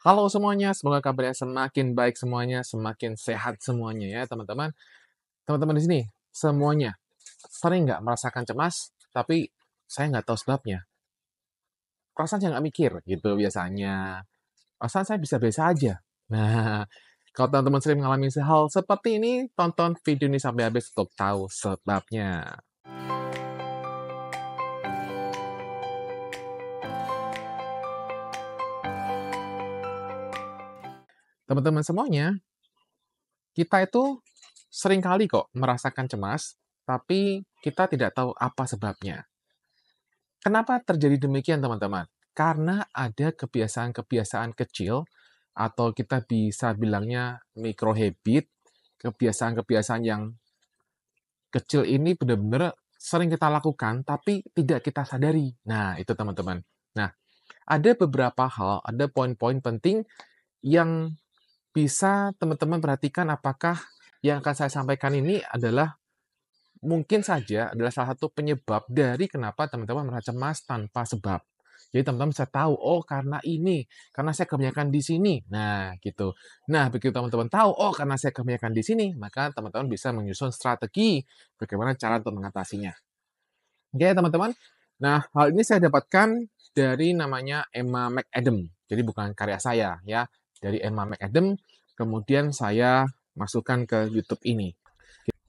Halo semuanya, semoga kabarnya semakin baik semuanya, semakin sehat semuanya ya teman-teman. Teman-teman di sini, semuanya sering nggak merasakan cemas, tapi saya nggak tahu sebabnya. Perasaan saya nggak mikir gitu biasanya. Perasaan saya bisa-biasa aja. Nah, kalau teman-teman sering mengalami hal seperti ini, tonton video ini sampai habis untuk tahu sebabnya. Teman-teman semuanya, kita itu sering kali kok merasakan cemas, tapi kita tidak tahu apa sebabnya. Kenapa terjadi demikian, teman-teman? Karena ada kebiasaan-kebiasaan kecil, atau kita bisa bilangnya micro habit, kebiasaan-kebiasaan yang kecil ini benar-benar sering kita lakukan, tapi tidak kita sadari. Nah, itu teman-teman. Nah, ada beberapa hal, ada poin-poin penting yang bisa teman-teman perhatikan apakah yang akan saya sampaikan ini adalah mungkin saja adalah salah satu penyebab dari kenapa teman-teman merasa cemas tanpa sebab. Jadi teman-teman bisa tahu, oh karena ini, karena saya kebanyakan di sini. Nah, gitu. Nah, begitu teman-teman tahu, oh karena saya kebanyakan di ssini, maka teman-teman bisa menyusun strategi bagaimana cara untuk mengatasinya. Oke, teman-teman. Nah, hal ini saya dapatkan dari namanya Emma McAdam. Jadi bukan karya saya ya, dari Emma McAdam. Kemudian saya masukkan ke YouTube ini.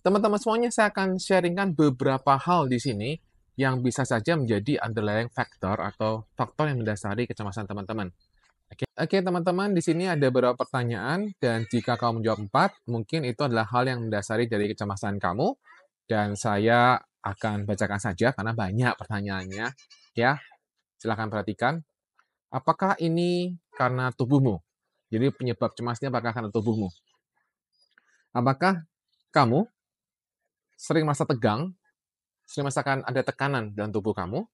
Teman-teman semuanya, saya akan sharingkan beberapa hal di sini yang bisa saja menjadi underlying factor atau faktor yang mendasari kecemasan teman-teman. Oke, teman-teman, di sini ada beberapa pertanyaan, dan jika kamu menjawab 4, mungkin itu adalah hal yang mendasari dari kecemasan kamu, dan saya akan bacakan saja karena banyak pertanyaannya. Ya, silahkan perhatikan. Apakah ini karena tubuhmu? Jadi penyebab cemasnya apakah karena tubuhmu? Apakah kamu sering merasa tegang, sering merasakan ada tekanan dalam tubuh kamu?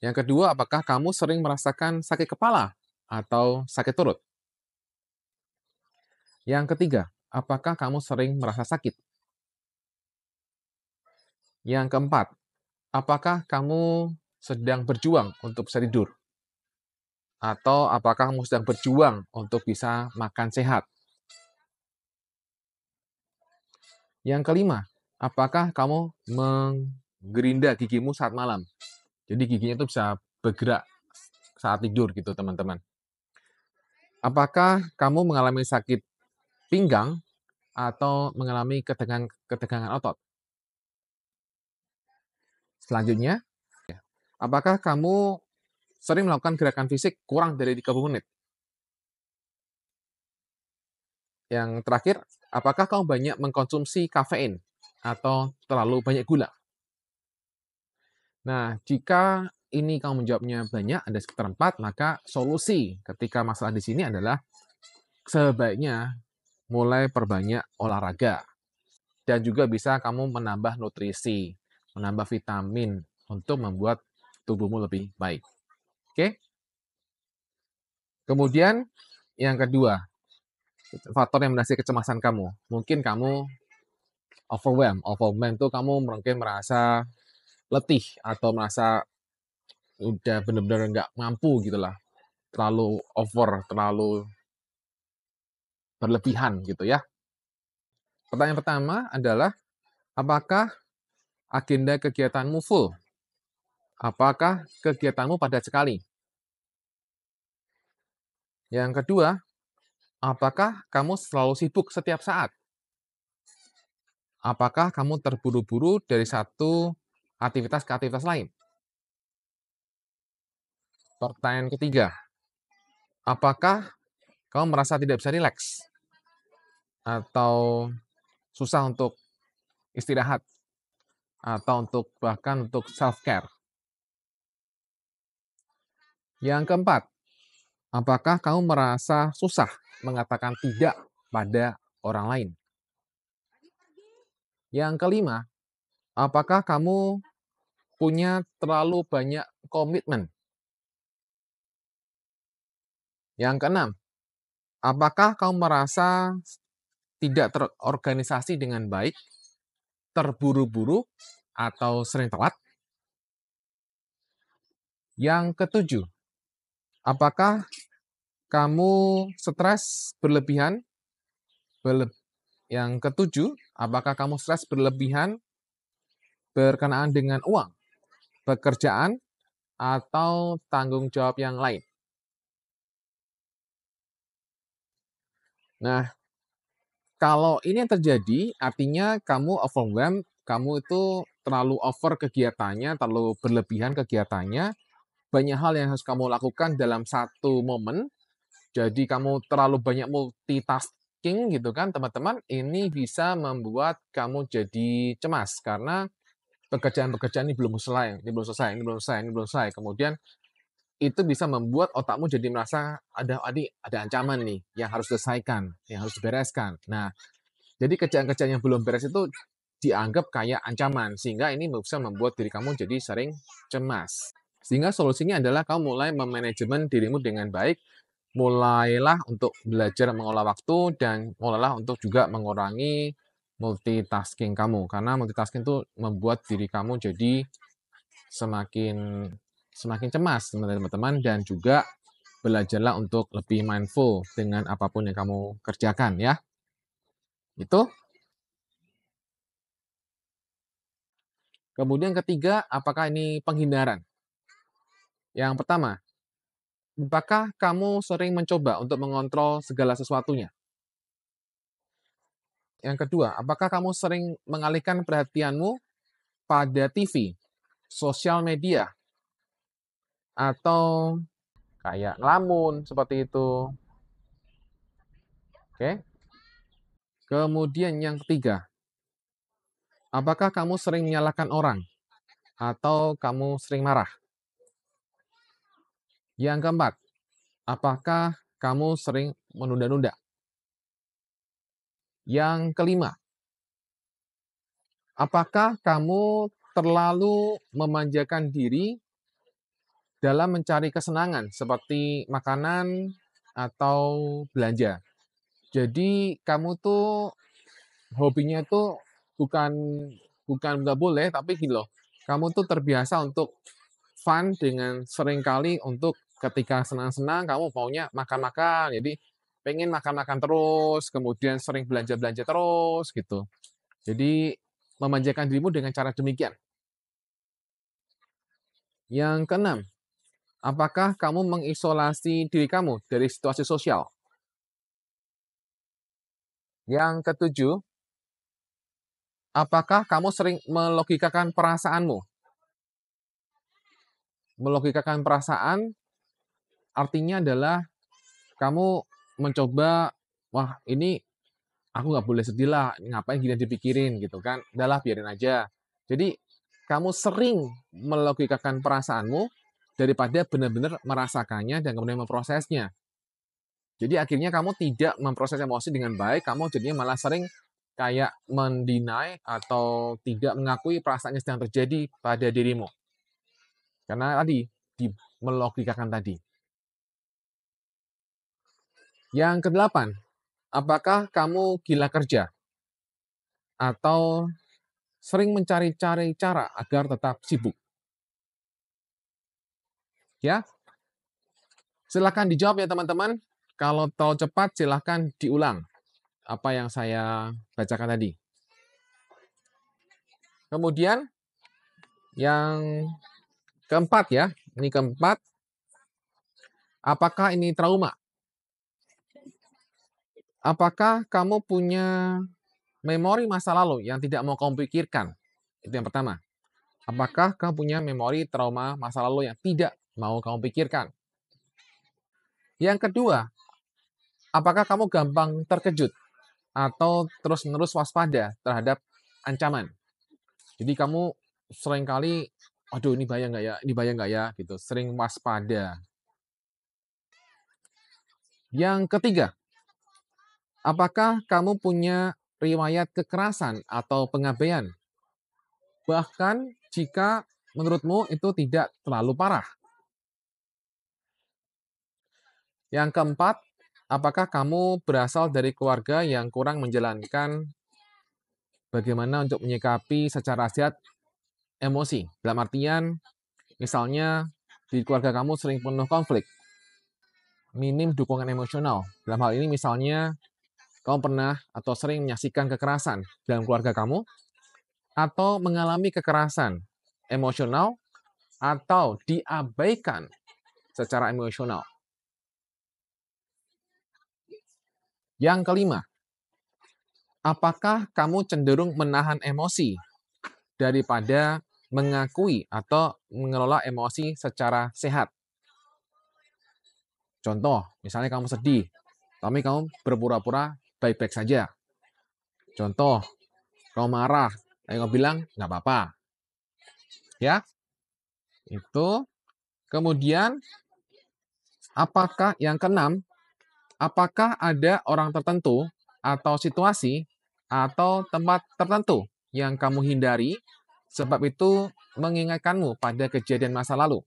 Yang kedua, apakah kamu sering merasakan sakit kepala atau sakit perut? Yang ketiga, apakah kamu sering merasa sakit? Yang keempat, apakah kamu sedang berjuang untuk bisa tidur? Atau apakah kamu sedang berjuang untuk bisa makan sehat? Yang kelima, apakah kamu menggerinda gigimu saat malam? Jadi giginya itu bisa bergerak saat tidur gitu, teman-teman. Apakah kamu mengalami sakit pinggang atau mengalami ketegangan otot? Selanjutnya, apakah kamu sering melakukan gerakan fisik kurang dari 30 menit? Yang terakhir, apakah kamu banyak mengkonsumsi kafein atau terlalu banyak gula? Nah, jika ini kamu menjawabnya banyak, ada sekitar 4, maka solusi ketika masalah di sini adalah sebaiknya mulai perbanyak olahraga. Dan juga bisa kamu menambah nutrisi, menambah vitamin untuk membuat tubuhmu lebih baik. Oke? Kemudian yang kedua, faktor yang mendasari kecemasan kamu. Mungkin kamu overwhelmed. Overwhelmed itu kamu mungkin merasa letih atau merasa udah bener-bener nggak mampu gitu lah. Terlalu over, terlalu berlebihan gitu ya. Pertanyaan pertama adalah, apakah agenda kegiatanmu full? Apakah kegiatanmu padat sekali? Yang kedua, apakah kamu selalu sibuk setiap saat? Apakah kamu terburu-buru dari satu aktivitas ke aktivitas lain? Pertanyaan ketiga, apakah kamu merasa tidak bisa rileks atau susah untuk istirahat atau bahkan untuk self care? Yang keempat, apakah kamu merasa susah mengatakan tidak pada orang lain? Yang kelima, apakah kamu punya terlalu banyak komitmen? Yang keenam, apakah kamu merasa tidak terorganisasi dengan baik, terburu-buru, atau sering telat? Yang ketujuh, apakah kamu stres berlebihan? Yang ketujuh, apakah kamu stres berlebihan berkenaan dengan uang, pekerjaan, atau tanggung jawab yang lain? Nah, kalau ini yang terjadi, artinya kamu overwhelmed, kamu itu terlalu over kegiatannya, terlalu berlebihan kegiatannya, banyak hal yang harus kamu lakukan dalam satu momen, jadi kamu terlalu banyak multitasking gitu kan teman-teman, ini bisa membuat kamu jadi cemas karena pekerjaan-pekerjaan ini belum selesai, ini belum selesai, ini belum selesai, ini belum selesai. Kemudian itu bisa membuat otakmu jadi merasa ada ancaman nih yang harus diselesaikan, yang harus dibereskan. Nah, jadi kerjaan-kerjaan yang belum beres itu dianggap kayak ancaman, sehingga ini bisa membuat diri kamu jadi sering cemas. Sehingga solusinya adalah kamu mulai memanajemen dirimu dengan baik, mulailah untuk belajar mengolah waktu dan mulailah untuk juga mengurangi multitasking kamu. Karena multitasking itu membuat diri kamu jadi semakin semakin cemas, teman-teman, dan juga belajarlah untuk lebih mindful dengan apapun yang kamu kerjakan ya. Itu. Kemudian ketiga, apakah ini penghindaran? Yang pertama, apakah kamu sering mencoba untuk mengontrol segala sesuatunya? Yang kedua, apakah kamu sering mengalihkan perhatianmu pada TV, sosial media, atau kayak ngelamun seperti itu? Oke. Kemudian yang ketiga, apakah kamu sering menyalahkan orang atau kamu sering marah? Yang keempat, apakah kamu sering menunda-nunda? Yang kelima, apakah kamu terlalu memanjakan diri dalam mencari kesenangan seperti makanan atau belanja? Jadi kamu tuh hobinya tuh bukan bukan nggak boleh, tapi gini loh, kamu tuh terbiasa untuk fun dengan seringkali untuk ketika senang-senang kamu maunya makan-makan, jadi pengen makan-makan terus, kemudian sering belanja-belanja terus gitu. Jadi memanjakan dirimu dengan cara demikian. Yang keenam, apakah kamu mengisolasi diri kamu dari situasi sosial? Yang ketujuh, apakah kamu sering melogikakan perasaanmu? Melogikakan perasaan artinya adalah kamu mencoba, "Wah, ini aku nggak boleh sedih lah, ngapain gini dipikirin," gitu kan. Udahlah biarin aja. Jadi, kamu sering melogikakan perasaanmu daripada benar-benar merasakannya dan kemudian memprosesnya. Jadi akhirnya kamu tidak memproses emosi dengan baik, kamu jadinya malah sering kayak atau tidak mengakui perasaan yang sedang terjadi pada dirimu. Karena tadi, melogikakan tadi. Yang kedelapan, apakah kamu gila kerja atau sering mencari-cari cara agar tetap sibuk? Ya, silakan dijawab ya teman-teman. Kalau terlalu cepat silakan diulang apa yang saya bacakan tadi. Kemudian yang keempat ya, ini keempat, apakah ini trauma? Apakah kamu punya memori masa lalu yang tidak mau kamu pikirkan? Itu yang pertama. Apakah kamu punya memori trauma masa lalu yang tidak mau kamu pikirkan? Yang kedua, apakah kamu gampang terkejut atau terus-menerus waspada terhadap ancaman? Jadi kamu seringkali, "Aduh ini bahaya nggak ya? Ini bahaya nggak ya?" Gitu, sering waspada. Yang ketiga, apakah kamu punya riwayat kekerasan atau pengabaian? Bahkan jika menurutmu itu tidak terlalu parah. Yang keempat, apakah kamu berasal dari keluarga yang kurang menjalankan bagaimana untuk menyikapi secara sehat emosi? Dalam artian, misalnya di keluarga kamu sering penuh konflik. minim dukungan emosional. Dalam hal ini misalnya, kamu pernah atau sering menyaksikan kekerasan dalam keluarga kamu, atau mengalami kekerasan emosional, atau diabaikan secara emosional. Yang kelima, apakah kamu cenderung menahan emosi daripada mengakui atau mengelola emosi secara sehat? Contoh, misalnya kamu sedih, tapi kamu berpura-pura baik-baik saja. Contoh, kamu marah, kamu bilang nggak apa-apa. Ya, itu. Kemudian, apakah yang keenam, apakah ada orang tertentu atau situasi atau tempat tertentu yang kamu hindari sebab itu mengingatkanmu pada kejadian masa lalu?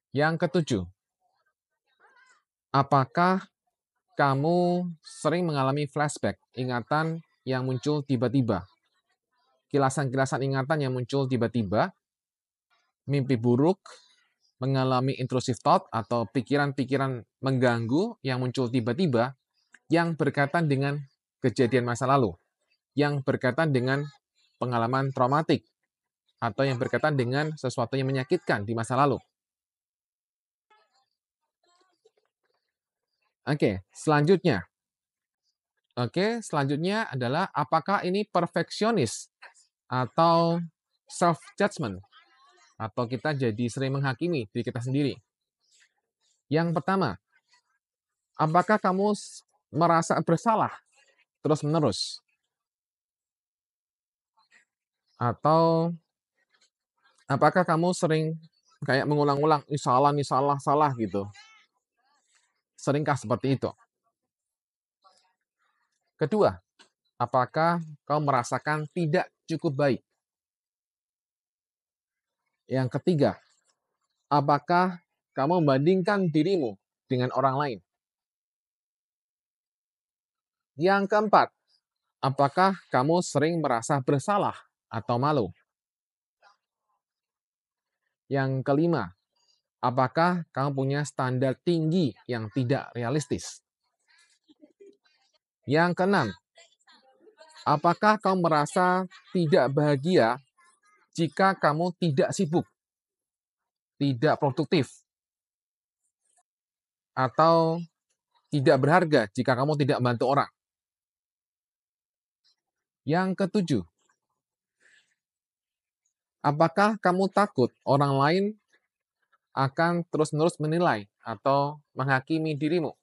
Yang ketujuh, apakah kamu sering mengalami flashback, ingatan yang muncul tiba-tiba? Kilasan-kilasan ingatan yang muncul tiba-tiba, mimpi buruk, mengalami intrusive thought atau pikiran-pikiran mengganggu yang muncul tiba-tiba, yang berkaitan dengan kejadian masa lalu, yang berkaitan dengan pengalaman traumatik, atau yang berkaitan dengan sesuatu yang menyakitkan di masa lalu. Oke, selanjutnya. Selanjutnya adalah apakah ini perfeksionis atau self-judgment, atau kita jadi sering menghakimi diri kita sendiri. Yang pertama, apakah kamu merasa bersalah terus-menerus? Atau apakah kamu sering kayak mengulang-ulang, nih salah, salah gitu? Seringkah seperti itu? Kedua, apakah kau merasakan tidak cukup baik? Yang ketiga, apakah kamu membandingkan dirimu dengan orang lain? Yang keempat, apakah kamu sering merasa bersalah atau malu? Yang kelima, apakah kamu punya standar tinggi yang tidak realistis? Yang keenam, apakah kamu merasa tidak bahagia jika kamu tidak sibuk, tidak produktif, atau tidak berharga jika kamu tidak membantu orang? Yang ketujuh, apakah kamu takut orang lain akan terus-menerus menilai atau menghakimi dirimu?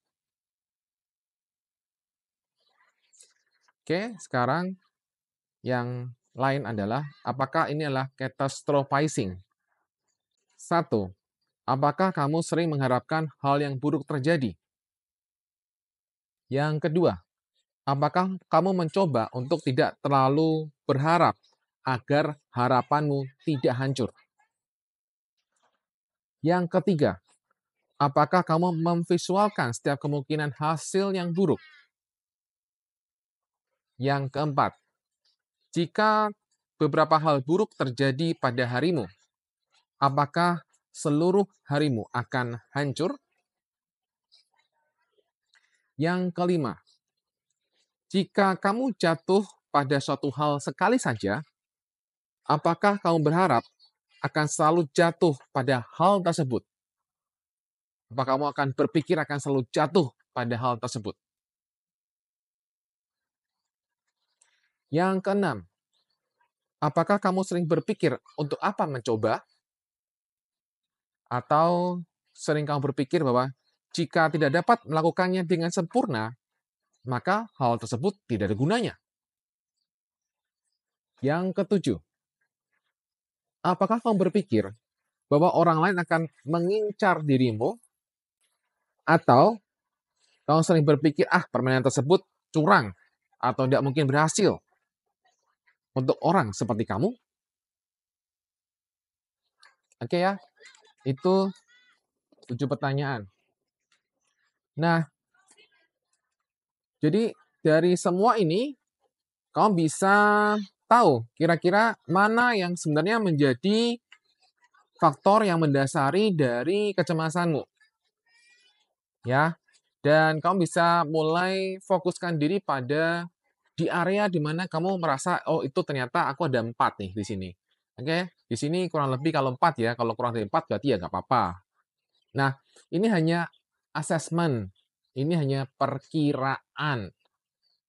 Oke, sekarang yang lain adalah, apakah ini adalah catastrophizing? Satu, apakah kamu sering mengharapkan hal yang buruk terjadi? Yang kedua, apakah kamu mencoba untuk tidak terlalu berharap agar harapanmu tidak hancur? Yang ketiga, apakah kamu memvisualkan setiap kemungkinan hasil yang buruk? Yang keempat, jika beberapa hal buruk terjadi pada harimu, apakah seluruh harimu akan hancur? Yang kelima, jika kamu jatuh pada suatu hal sekali saja, apakah kamu berharap akan selalu jatuh pada hal tersebut? Apakah kamu akan berpikir akan selalu jatuh pada hal tersebut? Yang keenam, apakah kamu sering berpikir untuk apa mencoba? Atau sering kamu berpikir bahwa jika tidak dapat melakukannya dengan sempurna, maka hal tersebut tidak ada gunanya? Yang ketujuh, apakah kamu berpikir bahwa orang lain akan mengincar dirimu, atau kamu sering berpikir, permainan tersebut curang atau tidak mungkin berhasil untuk orang seperti kamu? Oke ya, itu 7 pertanyaan. Nah, jadi dari semua ini, kamu bisa tahu kira-kira mana yang sebenarnya menjadi faktor yang mendasari dari kecemasanmu. ya. Dan kamu bisa mulai fokuskan diri pada di area di mana kamu merasa, "Oh, itu ternyata aku ada 4 nih di sini." Oke, di sini kurang lebih kalau 4 ya, kalau kurang dari 4 berarti ya nggak apa-apa. Nah, ini hanya assessment, ini hanya perkiraan.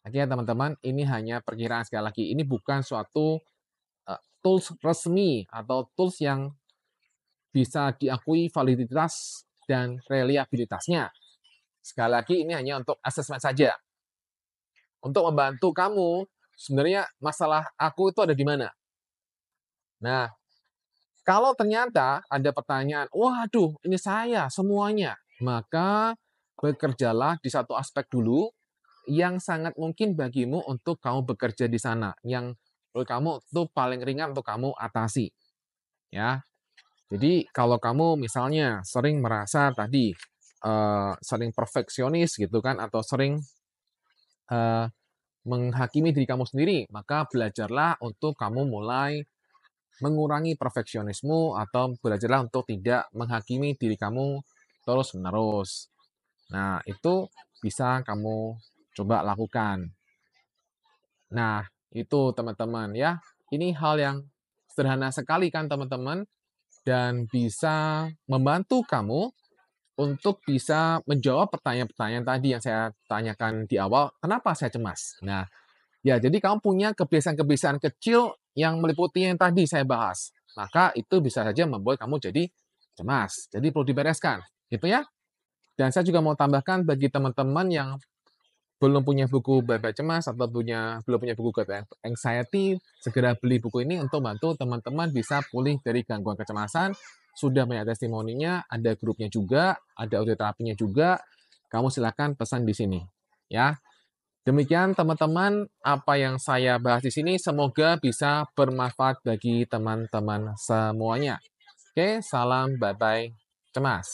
Oke, teman-teman, ini hanya perkiraan sekali lagi, ini bukan suatu, tools resmi atau tools yang bisa diakui validitas dan reliabilitasnya. Sekali lagi ini hanya untuk assessment saja, untuk membantu kamu sebenarnya masalah aku itu ada di mana. Nah, kalau ternyata ada pertanyaan, "Waduh, ini saya semuanya," maka bekerjalah di satu aspek dulu yang sangat mungkin bagimu untuk kamu bekerja di sana, yang menurut kamu itu paling ringan untuk kamu atasi, ya. Jadi kalau kamu misalnya sering merasa tadi, sering perfeksionis gitu kan atau sering, eee, menghakimi diri kamu sendiri, maka belajarlah untuk kamu mulai mengurangi perfeksionisme atau belajarlah untuk tidak menghakimi diri kamu terus-menerus. Nah, itu bisa kamu coba lakukan. Nah, itu teman-teman ya. Ini hal yang sederhana sekali kan teman-teman, dan bisa membantu kamu untuk bisa menjawab pertanyaan-pertanyaan tadi yang saya tanyakan di awal, kenapa saya cemas? Nah, ya jadi kamu punya kebiasaan-kebiasaan kecil yang meliputi yang tadi saya bahas. Maka itu bisa saja membuat kamu jadi cemas. Jadi perlu dibereskan, gitu ya. Dan saya juga mau tambahkan bagi teman-teman yang belum punya buku Bye-Bye Cemas atau belum punya buku Good Anxiety, segera beli buku ini untuk bantu teman-teman bisa pulih dari gangguan kecemasan. Sudah banyak testimoninya, ada grupnya juga, ada audio terapinya juga. Kamu silakan pesan di sini, ya. Demikian teman-teman, apa yang saya bahas di sini semoga bisa bermanfaat bagi teman-teman semuanya. Oke, salam Bye-Bye Cemas.